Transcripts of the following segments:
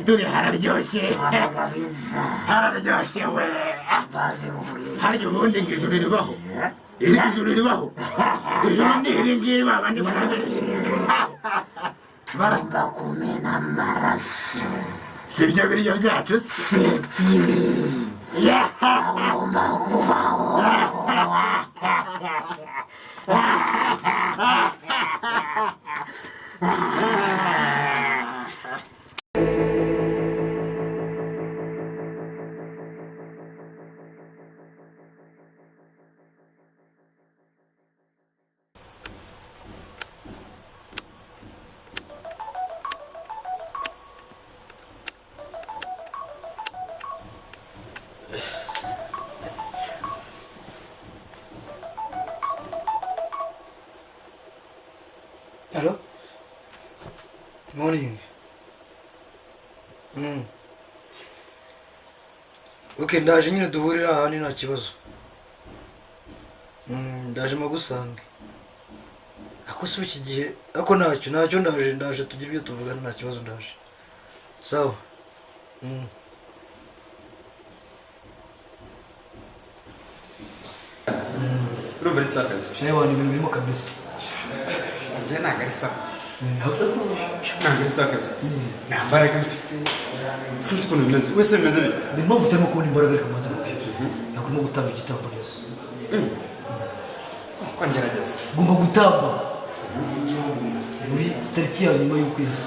turi hararyoshye hararyoshye we hari ubundi ijuru ribaho ijuru ribaho ijuru ni iri ngiri babandi baramba kumena amaraso sibyo biryo byacu si kibi agomba kubaho Hello? Morning. Okay, ndaje nyine duhurira ahandi nta kibazo. Ndaje magusanga. Ako si iki gihe, ako ntacyo ndaje tugira ibyo tuvugana nta kibazo ndaje. Sawa. Urumva ari sawa kabisa. Shewe ni ibintu birimo kabisa. Njye ntabwo ari sawa. Ntabwo ari sawa kabisa. Nta mbaraga mfite. Sinzi ukuntu bimeze. Wese bimeze bite? Ndimo gutarimo kubona imbaraga ariko maze kubwira. Nagomba gutanga igitambo neza. Ko ngerageza. Ngomba gutamba. Muri tariki ya nyuma y'ukwezi.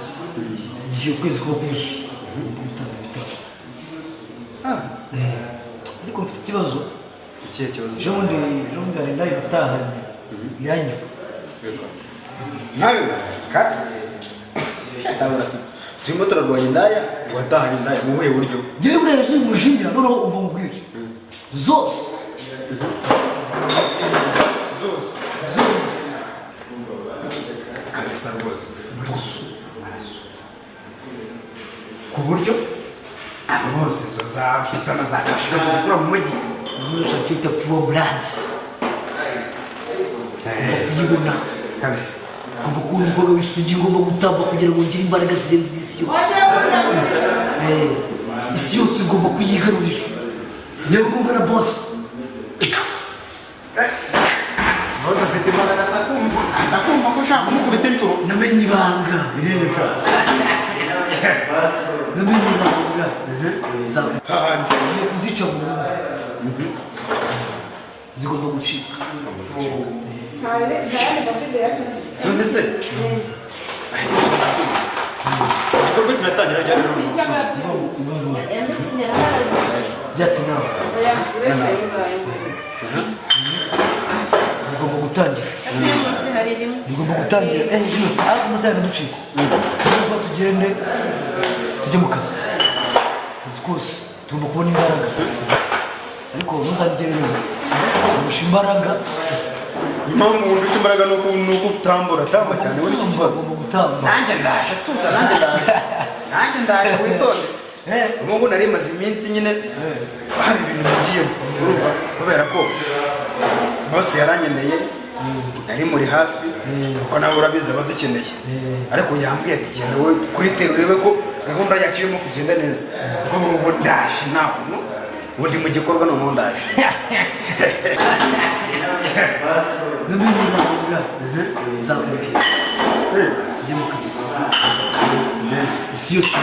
Igihe ukwezi kuba kushi. Ngomba gutanga igitambo. Ariko mfite ikibazo. Ikihe kibazo? Jean hari nayo batahanye. Iranya. Nawe kati. Shaka barasitse. Turimo turarwanya indaya, watahanye indaya mu buhe buryo? Ngewe buriya yuzuye umushingira noneho umva mubwire. Zose. Kabisa rwose. Ku buryo abo bose zazafitana zakashika tuzikura mu mujyi. Nurusha cyita pure blood. Kuyibona Kabisa. ngomba kubona umukobwa w'isugi ngomba gutamba kugira ngo ngire imbaraga zirenze isi yose. Isi yose ngomba kuyigarurira. Niba kumva na boss. Boss afite imbaraga atakumva ko ushaka kumukubita inshuro. Namenye ibanga. Namenye ibanga. Hahandi. Iyo kuzica burundu. Zigomba gucika. None se? Igikorwa kiratangira ryari rero? Just now. Ngomba gutangira. Ngomba gutangira. Yose ariko amasaha yaducitse. Ngomba tugende tujye mu kazi. Of course, tugomba kubona imbaraga. Ariko ntuzangerereze. Urusha imbaraga. Impamvu urusha imbaraga nuko utambura tamba cyane we n'iki kibazo. Nanjye ndaje tuza nanjye ndaje witonde. Ubu nari maze iminsi nyine hari ibintu bigiyemo urumva kubera ko boss yaranyeneye nari muri hafi kuko nawe urabizi abadukeneye ariko yambwiye ati genda wowe kuri tero urebe ko gahunda yacu irimo kugenda neza kuko ubu ndaje nawe ubundi mu gikorwa noneho ndaje Namenye ibanga. Zakurikira. Tujye mu kazi. Isi yose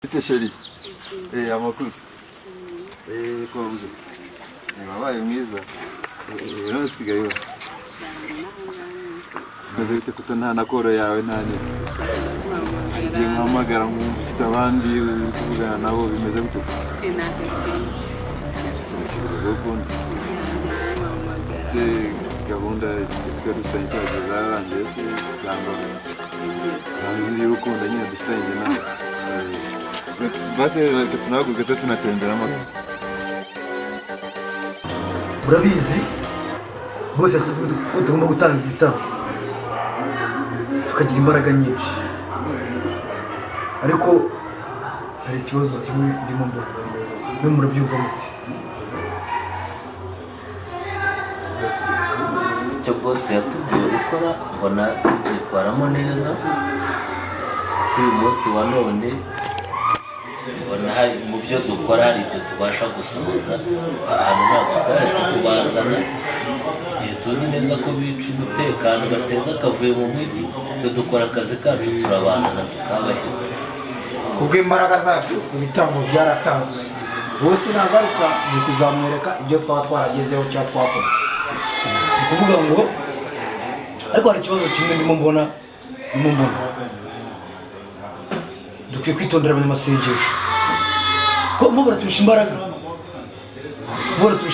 Bite sheri? Amakuru. Ko wabuze. Wabaye mwiza. Rero sigaye. Kaze bite kuko nta nakoro yawe nta neza. Igihe mpamagara mufite abandi kuvugana nabo bimeze gute? Gahunda yo dufitanye ikibazo zarangiye se cyangwa nzi y'urukundo nyine dufitanye nawe. Basi reka tunahaguruke tunatemberamo. Murabizi bose yasabwe ko tugomba gutanga ibitambo tukagira imbaraga nyinshi, ariko hari ikibazo kimwe ndimo mbona. mwe murabyumva mute? icyo bose yatubwiye gukora mbona tubyitwaramo neza kuri uyu munsi wa none. mbona hari mu byo dukora hari ibyo tubasha gusohoza ahantu ntabwo twaretse kubazana igihe tuzi neza ko bica umutekano bateza akavuye mu mujyi twe dukora akazi kacu turabazana tukabashyitsi. kubw'imbaraga zacu ibitambo byaratanzwe bose nagaruka ni kuzamwereka ibyo twaba twaragezeho cyangwa twakoze. Ni kuvuga ngo ariko hari ikibazo kimwe ndimo mbona dukwiye kwitondera abanyamasengesho ko mo baraturusha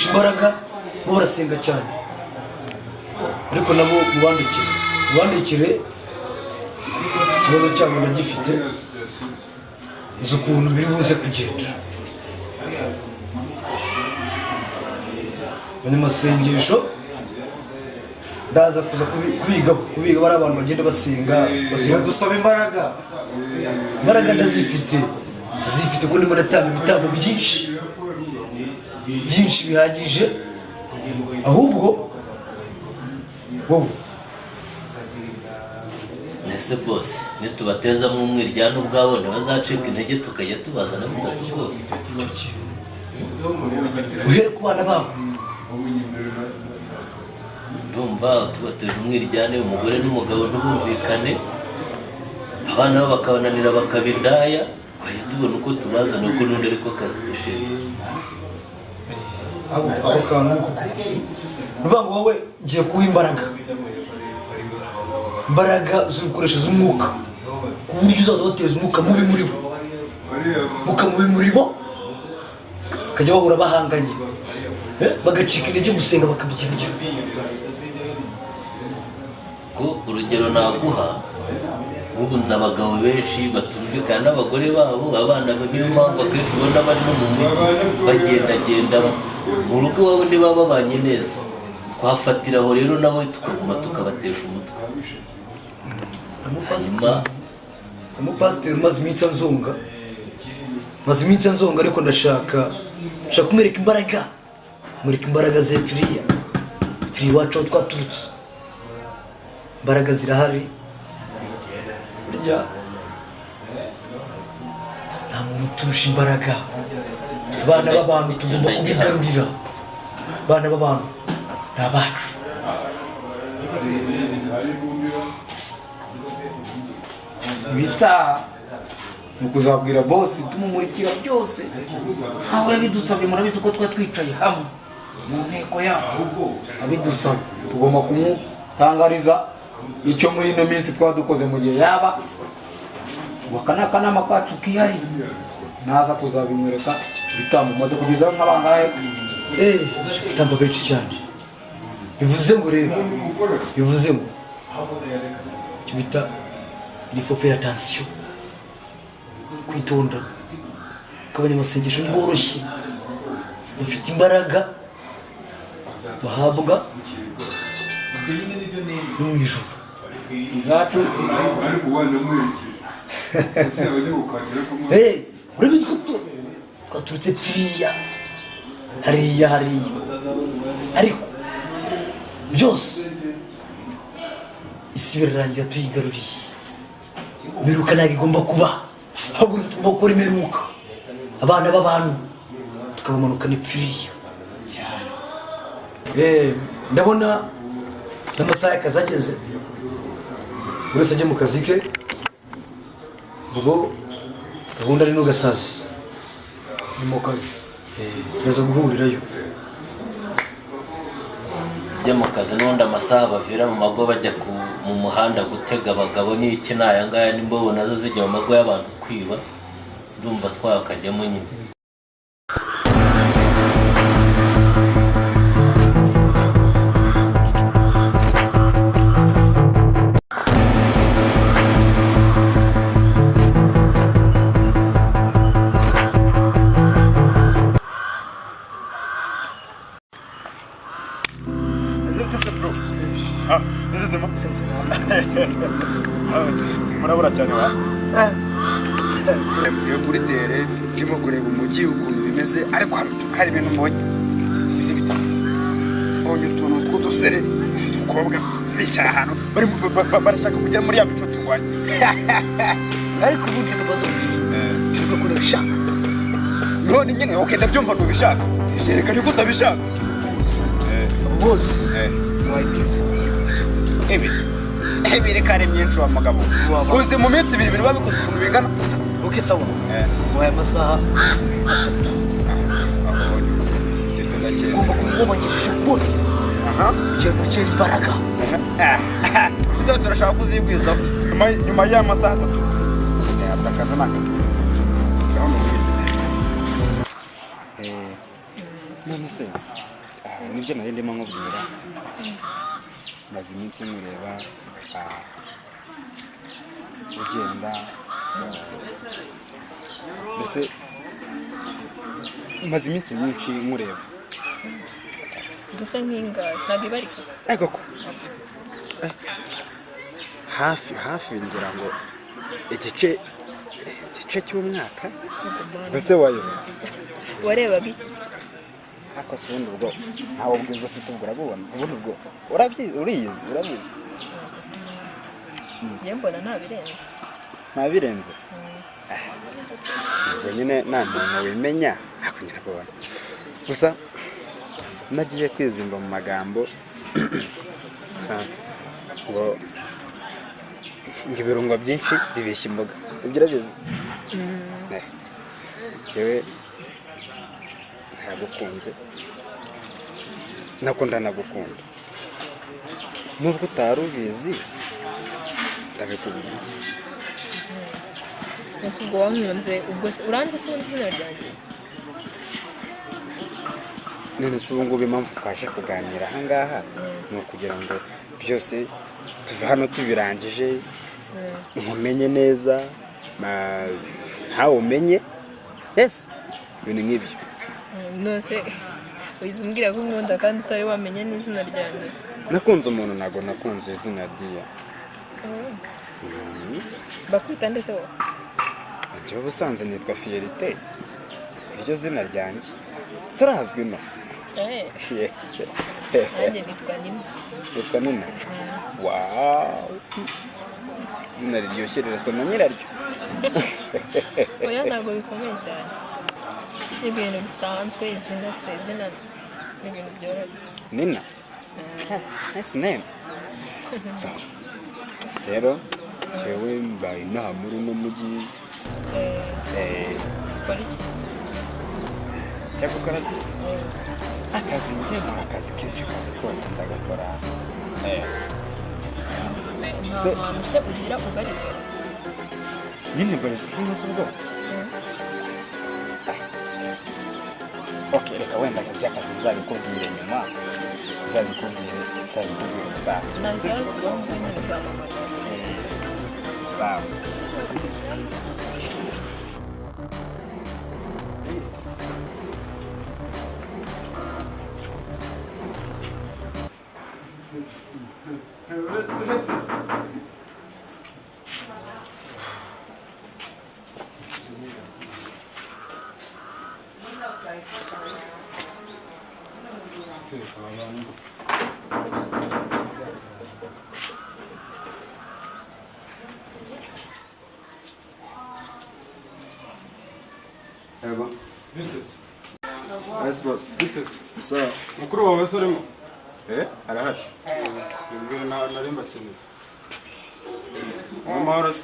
imbaraga bo barasenga cyane, ariko nabo mubandikire ikibazo cyabo ndagifite uzi ukuntu biri buze kugenda. Abanyamasengesho ndaza kuza kubiga bari abantu bagenda basenga dusaba imbaraga ndazifite ko ndimo natanga ibitambo byinshi bihagije, ahubwo wowe ese bose nitubatezamo umwiryane ubwabo ntibazacika intege tukajya tubazana bitatugora. uhere ku bana babo. ndumva tubateje umwiryane umugore n'umugabo ntibumvikane abana bo bakabananira bakaba indaya twajya tubona uko tubazana kuko n'undi ariko kazi dushinzwe. ako kantu nuvuga ngo wowe ngiye kuguha imbaraga z'ibikoresho z'umwuka ku buryo uzaza bateza umwuka mubi muri bo bakajya bahura bahanganye bagacika intege gusenga bakabyibagirwa. ko urugero naguha ubu nzi abagabo benshi batumvikana n'abagore babo abana niyo mpamvu akenshi ubona bari no mu mujyi bagendagenda mu rugo iwabo ntibaba babanye neza. twafatira aho rero nabo tukaguma tukabatesha umutwe. umupasiteri umaze iminsi anzonga ariko ndashaka kumwereka imbaraga ze firiya iwacu aho twaturutse. imbaraga zirahari burya nta muntu uturusha imbaraga. abana b'abantu tugomba kubigarurira, abana b'abantu ni abacu. bitaha ni ukuzabwira bosi tumumurikira byose nkaho yabidusabye. murabizi ko twari twicaye hamwe mu nteko yabo abidusabye tugomba kumutangariza icyo muri ino minsi twadukoze mu gihe yaba aka ni akanama kacu kihari naza tuzabimwereka ibitambo umaze kugezaho nk'abangahe. ibitambo benshi cyane bivuze ngo icyo bita il faut faire attention, kwitonda k'abanyamasengesho ntiboroshye bafite imbaraga bahabwa no mu ijuru izacu. urabizi ko twaturutse hariya ariko byose isi birarangira tuyigaruriye. Imperuka ntabwo igomba kuba, ahubwo tugomba gukora imperuka abana b'abantu tukabamanukana ipfiriya. ndabona n'amasaha y'akazi ageze, buri wese ajya mu kazi ke. ubwo gahunda ari n'ugasaza ni mu kazi, turaza guhurirayo tujya mu kazi n'ubundi amasaha bavira mu mago bajya mu muhanda gutega abagabo n'iki n'aya ngaya n'imbobo nazo zijya mu mago y'abantu kwiba. ndumva twakajyamo nyine. mvuye kuri tere ndimo kureba umujyi ukuntu bimeze ariko hari ibintu mbonye bizi bita mbonye utuntu tw'udusere dukobwa bicara ahantu barashaka kujya muri ya mico turwanya ariko ubundi ntibaza ushaka ko ndabishaka none nyine okay ndabyumva ntubishaka byerekanye ko utabishaka bose wayipifu ibi reka ari myinshi wa mugabo uzi mu minsi 2 ibintu babikoze ukuntu bingana okay sawa waye amasaha 3 ugomba kumwubakisha bose ugenda ukera imbaraga zose urashaka kuzigwiza nyuma y'amasaha 3 akazi n'akazi none se nibyo nari ndimo nkubwira maze iminsi mureba ugenda mbese maze iminsi myinshi mureba gusa nk'ingazi ntabwo ibarika ego ko hafi ngira ngo igice cy'umwaka mbese warebaga iki ariko si ubundi ubwo ntawe ubwiza ufite ubwo urabubona ubundi ubwo uriyizi urabizi njye mbona ntabirenze ubwo nyine nta muntu wimenya ariko nyine kubona gusa nagiye kwizimba mu magambo ngo ibirungo byinshi bibeshya imboga ibyo urabizi yewe ntagukunze nako ndanagukunda nubwo utari ubizi ndabikubwira gusa ubwo wankunze ubwo uranze se ubundi izina ryanjye none se ubu ngubu impamvu twaje kuganira aha ngaha ni ukugira ngo byose tuve hano tubirangije nkumenye neza ntawe umenye ese ibintu nk'ibyo nose uyize umbwira ko nkunda kandi utari wamenye n'izina ryanjye nakunze umuntu ntabwo nakunze izina Dia bakwita ndetse wowe njyewe ubusanzwe nitwa Fierté iryo zina ryanjye turazwi no nanjye nitwa Nina wawu izina riryoshye rirasa nyiraryo oya ntabwo bikomeye cyane ibintu bisanzwe izina ni ibintu byoroshye Nina nice name rero jewe mbaye inaha muri uno mujyi polisi cyangwa ukora se akazi njye nkora akazi kenshi akazi kose ndagakora se ugira ubarizwa nyine mbarizwa nk'umunsi ubwo okay reka wenda by'akazi nzabikubwire nyuma nzabikubwire ubutaha ntazavuga ngo nyine uzamamara sawa Yes, boss. Sawa. mukuru wawe se urimo Arahari. mbwira nari mbakeneye Amahoro se.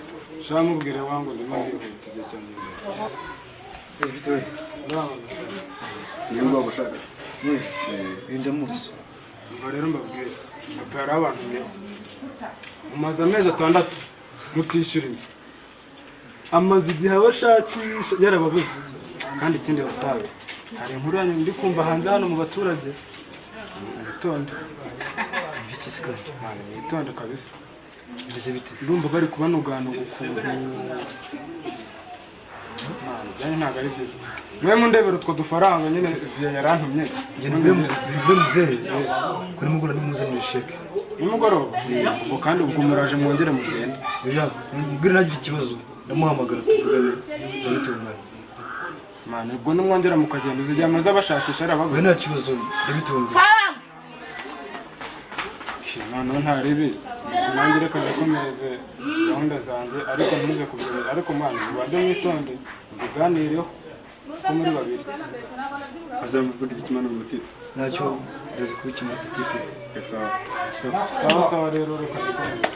shaka mubwire wangu ndimo ndihuta igihe cyanjye bitoye Niyo ngomba gushaka. ndamuzi umva rero mbabwire papa yari abantu mweho mumaze amezi 6 mutishyura inzu amaze igihe abashakisha yarababuze kandi ikindi basaza hari inkuru yanyu ndi kumva hanze hano mu baturage mwitonde mwitonde kabisa ndumva bari kubanugana ukuntu byane ntabwo ari byiza mwe mundebera utwo dufaranga nyine via yarantumye muzehe kuri mugura nimuzanire sheke nimugoroba ubwo kandi ubwo muraje mwongere mugende oya mbwira nagira ikibazo ndamuhamagara tuvugane ndabitunganya mwana ubwo numwongera mukagenda uzijya amaze abashakisha we arabaguze nta kibazo ndabitunga noneho ntaribi nanjye reka ndakomeze gahunda zanjye ariko ntuze kubyemera ariko mwana mubanze mwitonde mubiganireho ko muri babiri azamuvuga ikimana mu mutima ntacyo ndazi kubikemura petife sawa sawa sawa rero reka ndakomeze